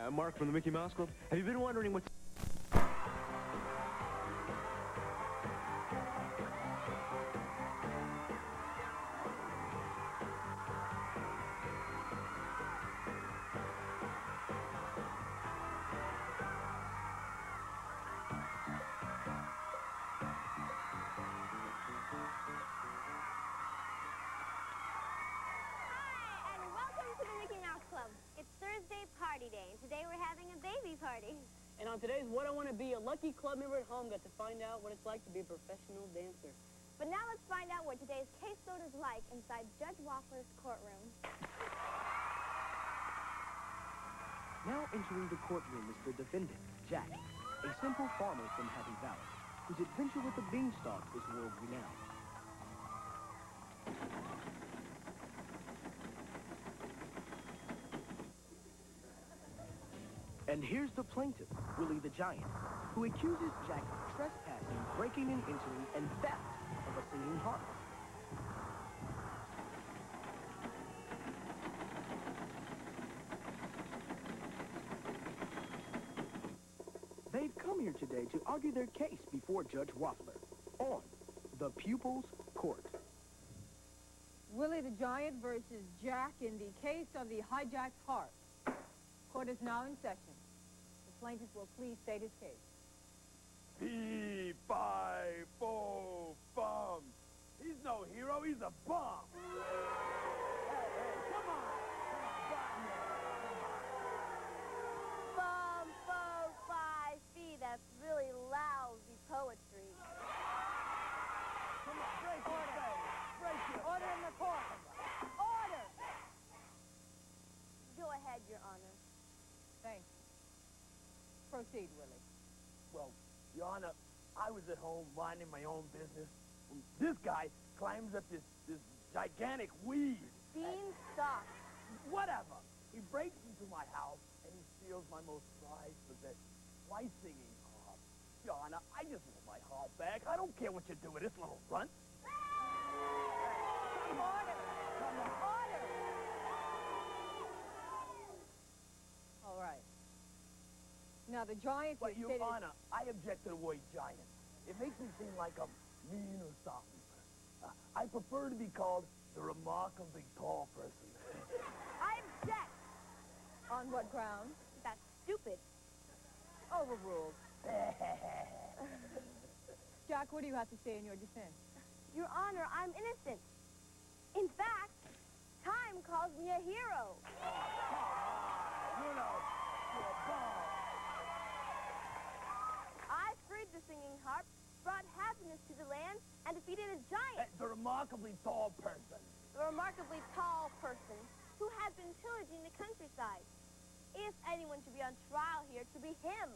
I'm Mark from the Mickey Mouse Club. Have you been wondering what's... It's Thursday party day, and today we're having a baby party. And on today's What I Want to Be, a lucky club member at home got to find out what it's like to be a professional dancer. But now let's find out what today's caseload is like inside Judge Waffler's courtroom. Now entering the courtroom is the defendant, Jack, a simple farmer from Happy Valley, whose adventure with the beanstalk is world-renowned. And here's the plaintiff, Willie the Giant, who accuses Jack of trespassing, breaking and entering, and theft of a singing harp. They've come here today to argue their case before Judge Waffler on the Pupils' Court. Willie the Giant versus Jack in the case of the hijacked harp. Court is now in session. The plaintiff will please state his case. P-5-4-bum. He's no hero, he's a bum. Hey, come on. Bum, fo, fi, fee. That's really lousy poetry. Come on, break your face. Break your Order in the court. Order! Go ahead, Your Honor. Thank you. Proceed, Willie. Well, Your Honor, I was at home minding my own business. When this guy climbs up this gigantic weed. Beanstalk. Whatever. He breaks into my house and he steals my most prized possession, my singing harp. Your Honor, I just want my harp back. I don't care what you do with this little runt. Order! Come on. Order! All right. Now, the Giant But, is Your stated... Honor, I object to the word giant. It makes me seem like I'm mean or something. I prefer to be called the remarkably tall person. I object. On what ground? That's stupid. Overruled. Jack, what do you have to say in your defense? Your Honor, I'm innocent. In fact, time calls me a hero. You know, you're a bum. I freed the singing harp, brought happiness to the land, and defeated a giant. The remarkably tall person. A remarkably tall person who has been pillaging the countryside. If anyone should be on trial here, to be him.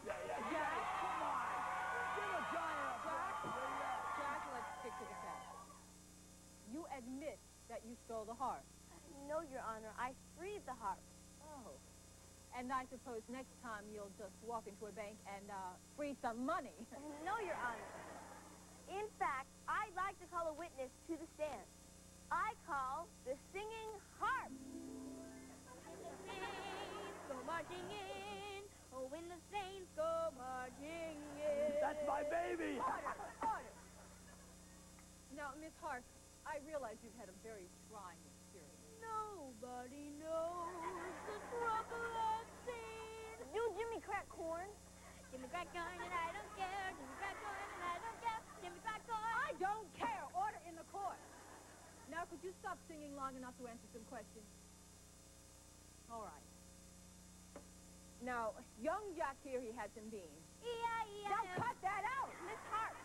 Yeah, come on. Give a giant a break. Jack, let's stick to the facts. You admit that you stole the harp. No, Your Honor, I freed the harp. Oh. And I suppose next time you'll just walk into a bank and free some money. No, Your Honor. In fact, I'd like to call a witness to the stand. I call the singing harp. Go marching in. Oh, when the saints go marching in. That's my baby. Order! Now, Miss Hart, I realize you've had a very trying experience. Nobody knows the trouble I've seen. You Jimmy crack corn. Jimmy crack corn and I don't care. Jimmy crack corn and I don't care. Jimmy crack corn. I don't care. Order in the court. Now, could you stop singing long enough to answer some questions? All right. Now, young Jack here, he had some beans. Now, cut that out! Miss Hart,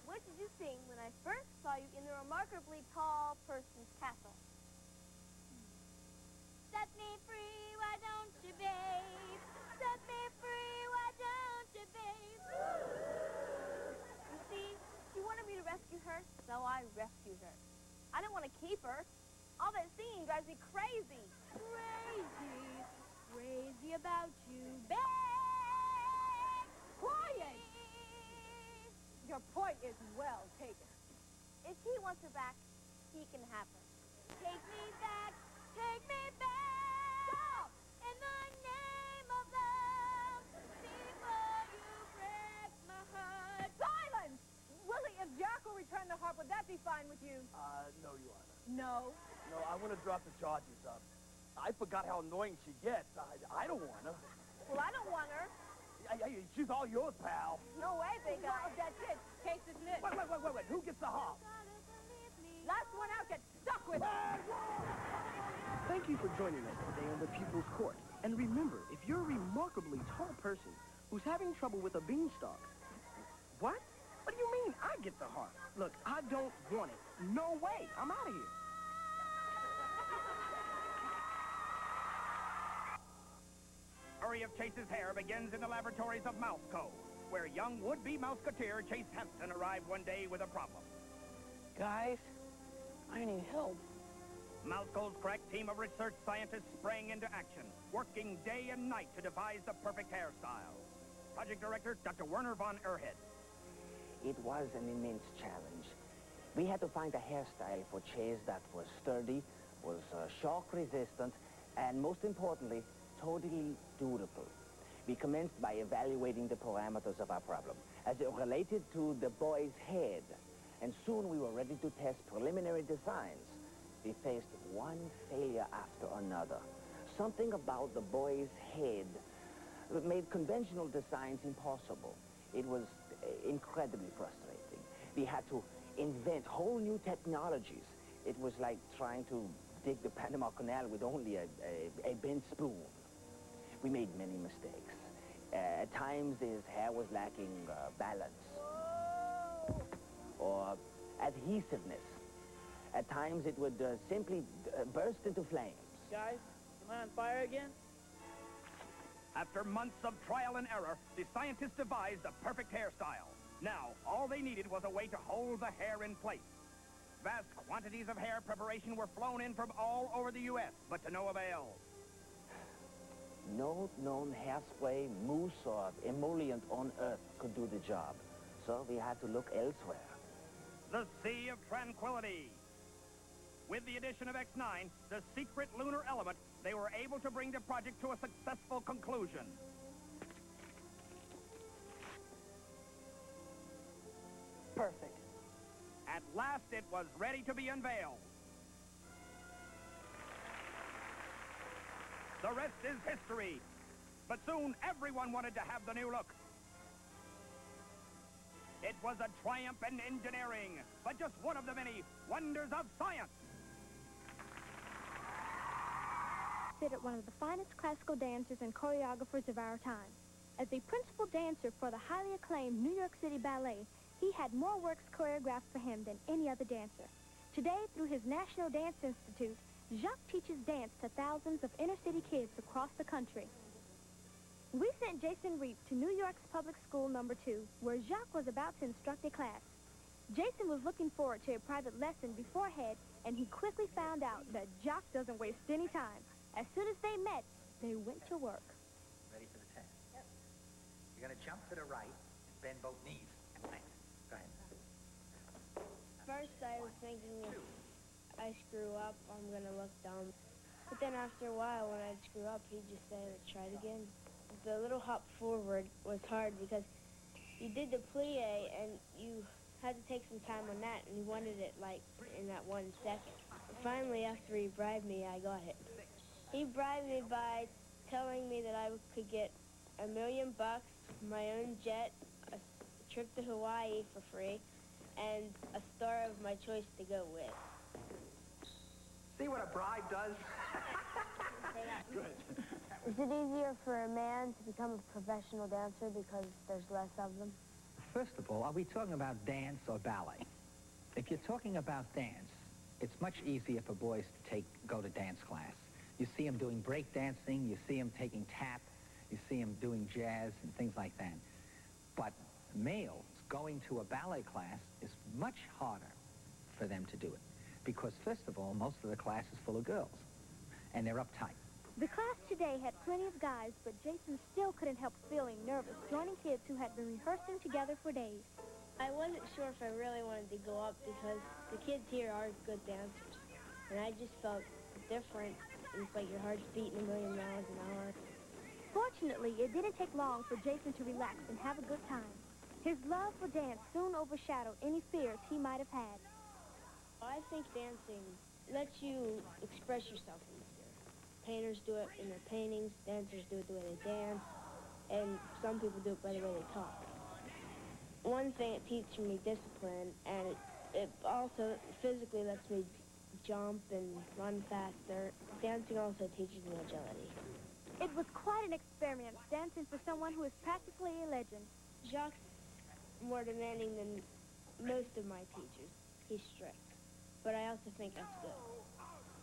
what did you sing when I first saw you in the remarkably tall person's castle? Set me free, why don't you, babe? Set me free, why don't you, babe? You see, she wanted me to rescue her, so I rescued her. I didn't want to keep her. All that singing drives me crazy. Crazy about you, babe. Quiet! Your point is well taken. If he wants her back, he can have her. Take me back, take me back. Stop! In the name with you? No, Your Honor. No. No, I want to drop the charges up. I forgot how annoying she gets. I don't want her. Well, I don't want her. She's all yours, pal. No way, big guy. Well, that's it. Case dismissed. Wait. Who gets the harp? Last one out gets stuck with it. Thank you for joining us today on the Pupil's Court. And remember, if you're a remarkably tall person who's having trouble with a beanstalk... What? What do you mean I get the harp? Look, I don't want it. No way. I'm out of here. Story of Chase's hair begins in the laboratories of Mouse Co., where young would-be Mouseketeer Chase Hampton arrived one day with a problem. Guys, I need help. Mouse Co.'s crack team of research scientists sprang into action, working day and night to devise the perfect hairstyle. Project Director, Dr. Werner von Erhead. It was an immense challenge. We had to find a hairstyle for Chase that was sturdy, was shock-resistant, and most importantly, totally durable. We commenced by evaluating the parameters of our problem as it related to the boy's head. And soon we were ready to test preliminary designs. We faced one failure after another. Something about the boy's head made conventional designs impossible. It was incredibly frustrating. We had to invent whole new technologies. It was like trying to dig the Panama Canal with only a bent spoon. We made many mistakes. At times, his hair was lacking balance or adhesiveness. At times, it would simply burst into flames. Guys, am I on fire again? After months of trial and error, the scientists devised the perfect hairstyle. Now, all they needed was a way to hold the hair in place. Vast quantities of hair preparation were flown in from all over the U.S., but to no avail. No known hairspray, mousse, or emollient on Earth could do the job. So we had to look elsewhere. The Sea of Tranquility. With the addition of X9, the secret lunar element, they were able to bring the project to a successful conclusion. Perfect. At last, it was ready to be unveiled. The rest is history. But soon, everyone wanted to have the new look. It was a triumph in engineering, but just one of the many wonders of science. Considered one of the finest classical dancers and choreographers of our time. As the principal dancer for the highly acclaimed New York City Ballet, he had more works choreographed for him than any other dancer. Today, through his National Dance Institute, Jacques teaches dance to thousands of inner-city kids across the country. We sent Jason Reap to New York's Public School No. 2, where Jacques was about to instruct a class. Jason was looking forward to a private lesson beforehand, and he quickly found out that Jacques doesn't waste any time. As soon as they met, they went to work. Ready for the test? Yep. You're going to jump to the right and bend both knees. Nice. Go ahead. First, I was thinking if I screw up, I'm going to look dumb. But then after a while, when I'd screw up, he'd just say, try it again. The little hop forward was hard because you did the plie and you had to take some time on that, and he wanted it, like, in that 1 second. Finally, after he bribed me, I got it. He bribed me by telling me that I could get $1 million, my own jet, a trip to Hawaii for free, and a star of my choice to go with. See what a bribe does? Good. Is it easier for a man to become a professional dancer because there's less of them? First of all, are we talking about dance or ballet? If you're talking about dance, it's much easier for boys to go to dance class. You see them doing break dancing, you see them taking tap, you see them doing jazz and things like that. But males going to a ballet class is much harder for them to do it. Because, first of all, most of the class is full of girls, and they're uptight. The class today had plenty of guys, but Jason still couldn't help feeling nervous joining kids who had been rehearsing together for days. I wasn't sure if I really wanted to go up because the kids here are good dancers. And I just felt different. It's like your heart's beating 1,000,000 miles an hour. Fortunately, it didn't take long for Jason to relax and have a good time. His love for dance soon overshadowed any fears he might have had. I think dancing lets you express yourself easier. Painters do it in their paintings, dancers do it the way they dance, and some people do it by the way they talk. One thing, it teaches me discipline, and it also physically lets me jump and run faster. Dancing also teaches me agility. It was quite an experiment, dancing for someone who is practically a legend. Jacques is more demanding than most of my teachers. He's strict. But I also think that's good,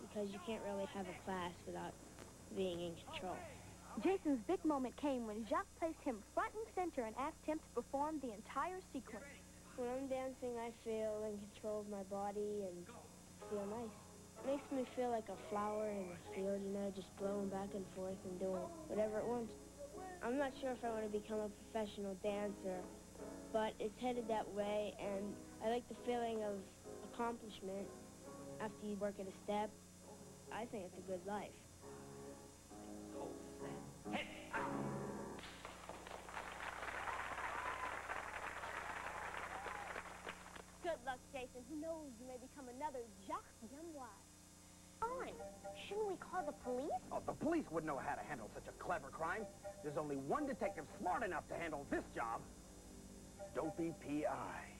because you can't really have a class without being in control. Jason's big moment came when Jacques placed him front and center and asked him to perform the entire sequence. When I'm dancing, I feel in control of my body and feel nice. It makes me feel like a flower in a field, you know, just blowing back and forth and doing whatever it wants. I'm not sure if I want to become a professional dancer, but it's headed that way, and I like the feeling of accomplishment after you work at a step. I think it's a good life. Good luck, Jason. Who knows, you may become another Jacques Demois. Fine. Shouldn't we call the police? Oh, the police wouldn't know how to handle such a clever crime. There's only one detective smart enough to handle this job. Dopey P.I.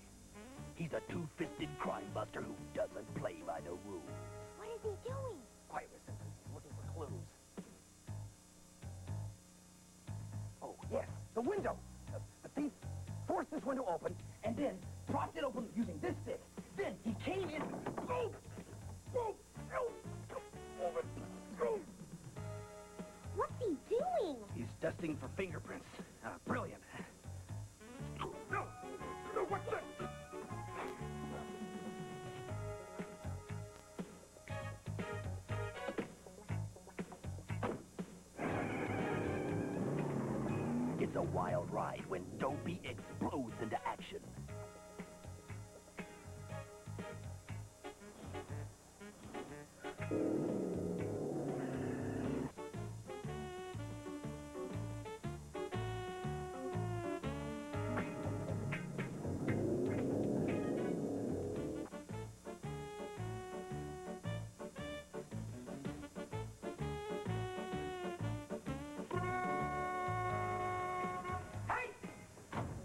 He's a two-fisted crime buster who doesn't play by the rules. What is he doing? Quiet, listen. He's looking for clues. Oh, yes, the window. The thief forced this window open and then propped it open using this stick. Then he came in. Boom! Boom! What's he doing? He's dusting for fingerprints. Brilliant. No! No, what's that? It's a wild ride when Dopey explodes into action.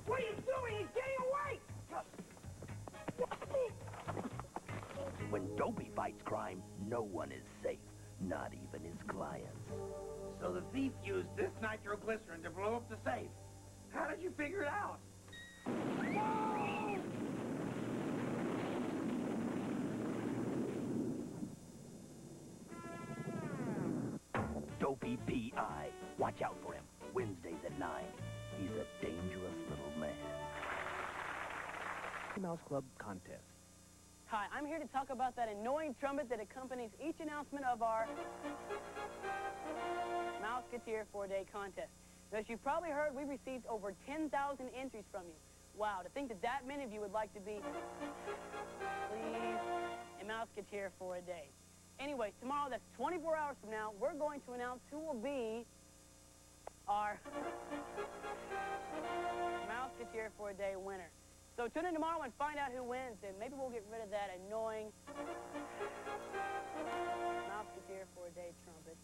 What are you doing? He's getting away! When Dopey fights crime, no one is safe, not even his clients. So the thief used this nitroglycerin to blow up the safe. How did you figure it out? Dopey P.I. Watch out for him. Wednesdays at 9. He's a dangerous little man. Mouse Club contest. Hi, I'm here to talk about that annoying trumpet that accompanies each announcement of our Mouseketeer 4-Day contest. Now, as you've probably heard, we received over 10,000 entries from you. Wow, to think that that many of you would like to be, please, a Mouseketeer for a day. Anyway, tomorrow, that's 24 hours from now, we're going to announce who will be our Mouseketeer for a Day winner. So tune in tomorrow and find out who wins, and maybe we'll get rid of that annoying Mouseketeer for a Day trumpet.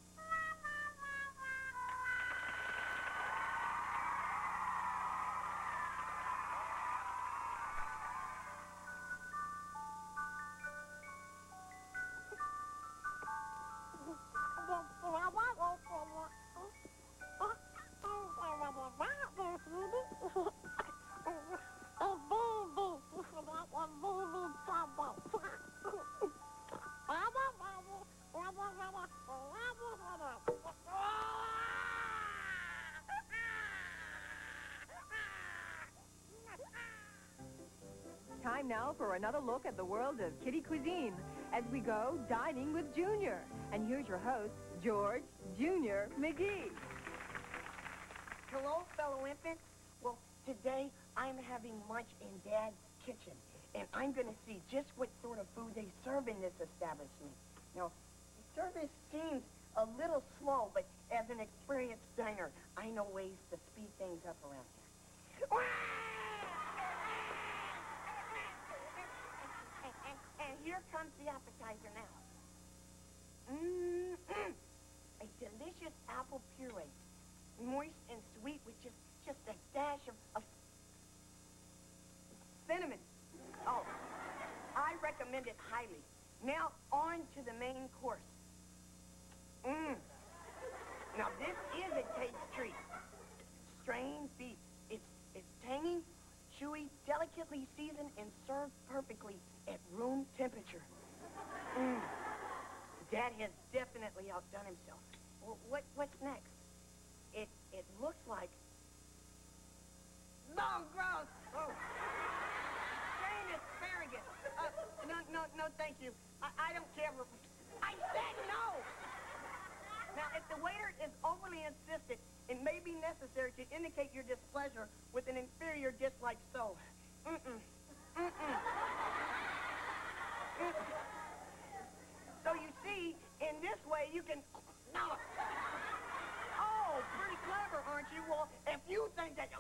Time now for another look at the world of kitty cuisine as we go dining with Junior. And here's your host, George Junior McGee. Hello, fellow infants. Well, today I'm having lunch in Dad's kitchen, and I'm going to see just what sort of food they serve in this establishment. Now, the service seems a little slow, but as an experienced diner, I know ways to speed things up around here. And here here comes the appetizer now. Mmm. A delicious apple puree. Moist and sweet with just a dash of cinnamon. Oh, I recommend it highly. Now on to the main course. Mmm. Now this is a taste treat. Strained beef. It's tangy, chewy, delicately seasoned, and served perfectly at room temperature. Mmm. Dad has definitely outdone himself. Well, what's next? It looks like... Oh, gross! Oh. Strained asparagus. No, thank you. I don't care. I said no! Now, if the waiter is overly insistent, it may be necessary to indicate your displeasure with an inferior dish like so. So you see, in this way, you can... No. Oh, pretty clever, aren't you? Well, if you think that... Hey,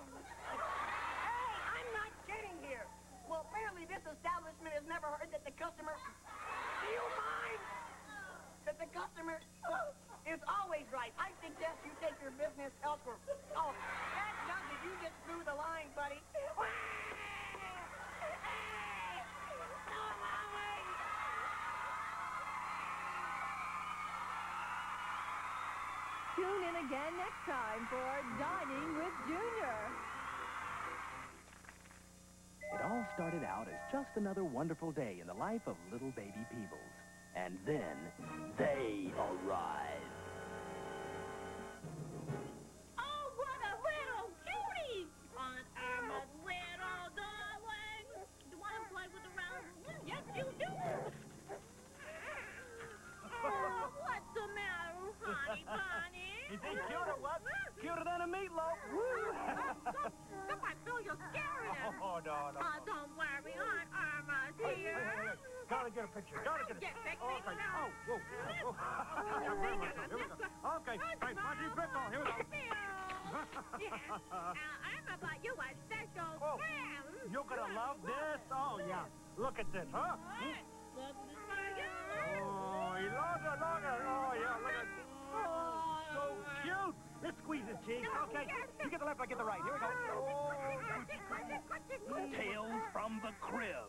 I'm not kidding here. Well, apparently this establishment has never heard that the customer... Do you mind? That the customer is always right. I suggest you take your business elsewhere. Oh, that does it. You just blew the line, buddy. Tune in again next time for Dining with Junior. It all started out as just another wonderful day in the life of little baby Peebles. And then, they arrived. Oh, what a little cutie! Aunt Irma's little darling. Do you want to play with the round? Yes, you do. Oh, what's the matter, honey bunny? Is he cute or what? Cuter than a meatloaf. Somebody feel you're scaring him. Oh, no. Don't worry, Aunt Irma's here. Gotta get a picture. Gotta get a Get picture. me Okay. now. Oh, whoa. Here we go. Okay. Hey, Monty, pickle. Here we go. Now, Irma bought you a special friend. You're gonna love this. Oh, yeah. Look at this, huh? Look at this for you. Oh, he loves it. Oh, yeah, look at this. Oh, so cute. Let's squeeze his cheeks. Okay. You get the left, I get the right. Here we go. Tales from the Crib.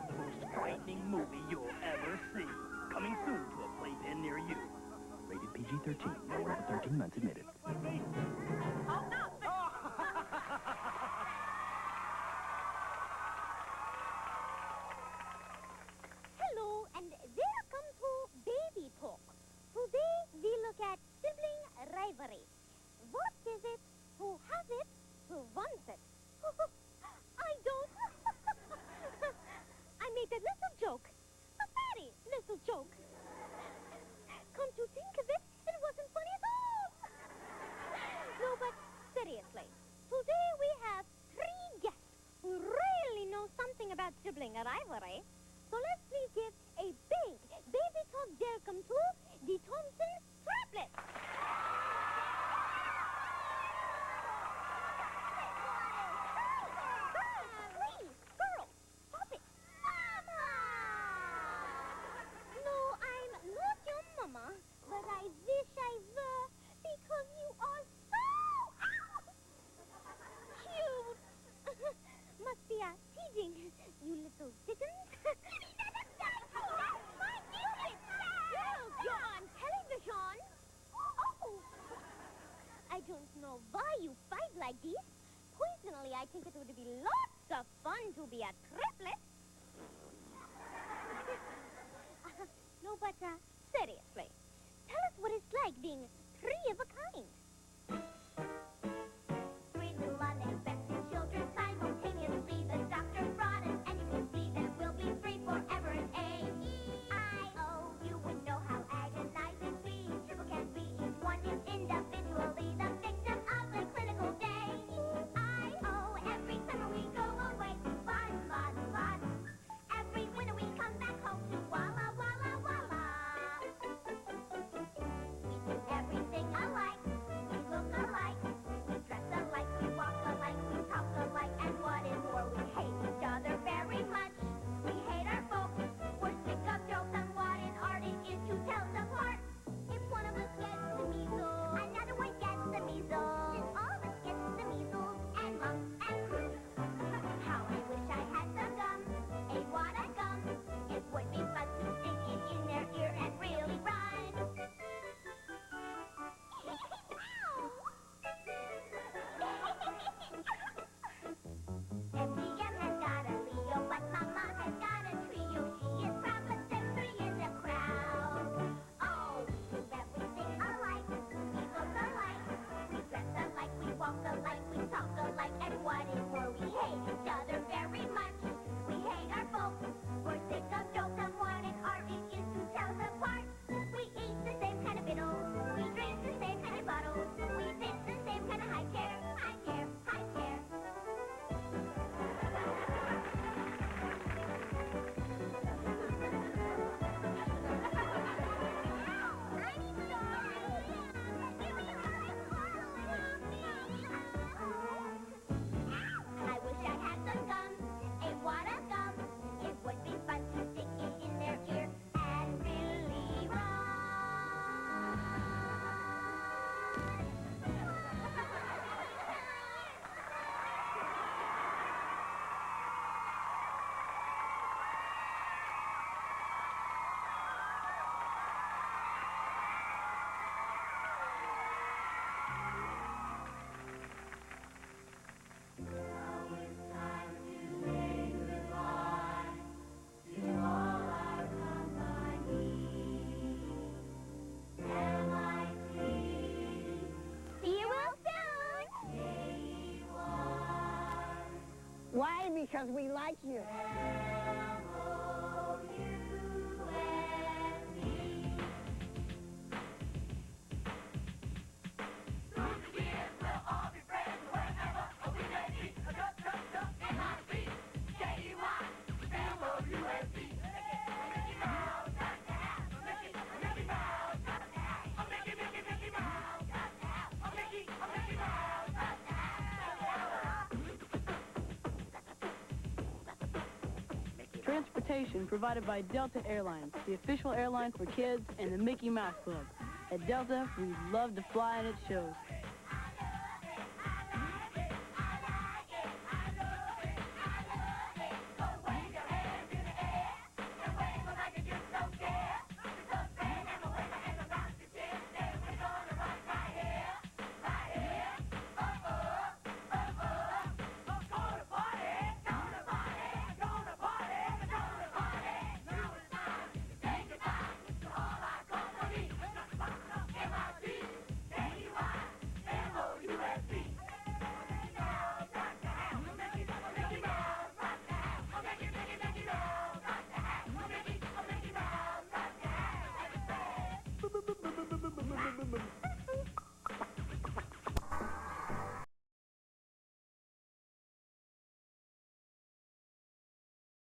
The most frightening movie you'll ever see. Coming soon to a playpen near you. Rated PG-13. No over 13 months admitted. Oh, no. Hello, and welcome to Baby Talk. Today we look at sibling rivalry. What is it? Who has it? Who wants it? I don't. I made a little joke. A very little joke. Come to think of it, it wasn't funny at all. No, but seriously. Today we have 3 guests who really know something about sibling rivalry. So let's please give a big Baby Talk welcome to the Thompson triplets. Please, girls, stop it. Mama! No, I'm not your mama, but I wish I were, because you are so cute. Must be teasing, you little chickens. You're on television. Oh! I don't know why you fight like this. Personally, I think it would be lots of fun to be a triplet. No, but seriously, tell us what it's like being 3 of a kind. 3 new unexpected children simultaneously. The doctor brought us, and you can see that we'll be free forever and A-E-I-O. You would know how agonizing we triple can be. Each one is individually the victim of the clinical day. E-I-O. Every summer we go away. Fun, fun, fun. Why? Because we like you. Transportation provided by Delta Airlines, the official airline for kids and the Mickey Mouse Club. At Delta, we love to fly and it shows.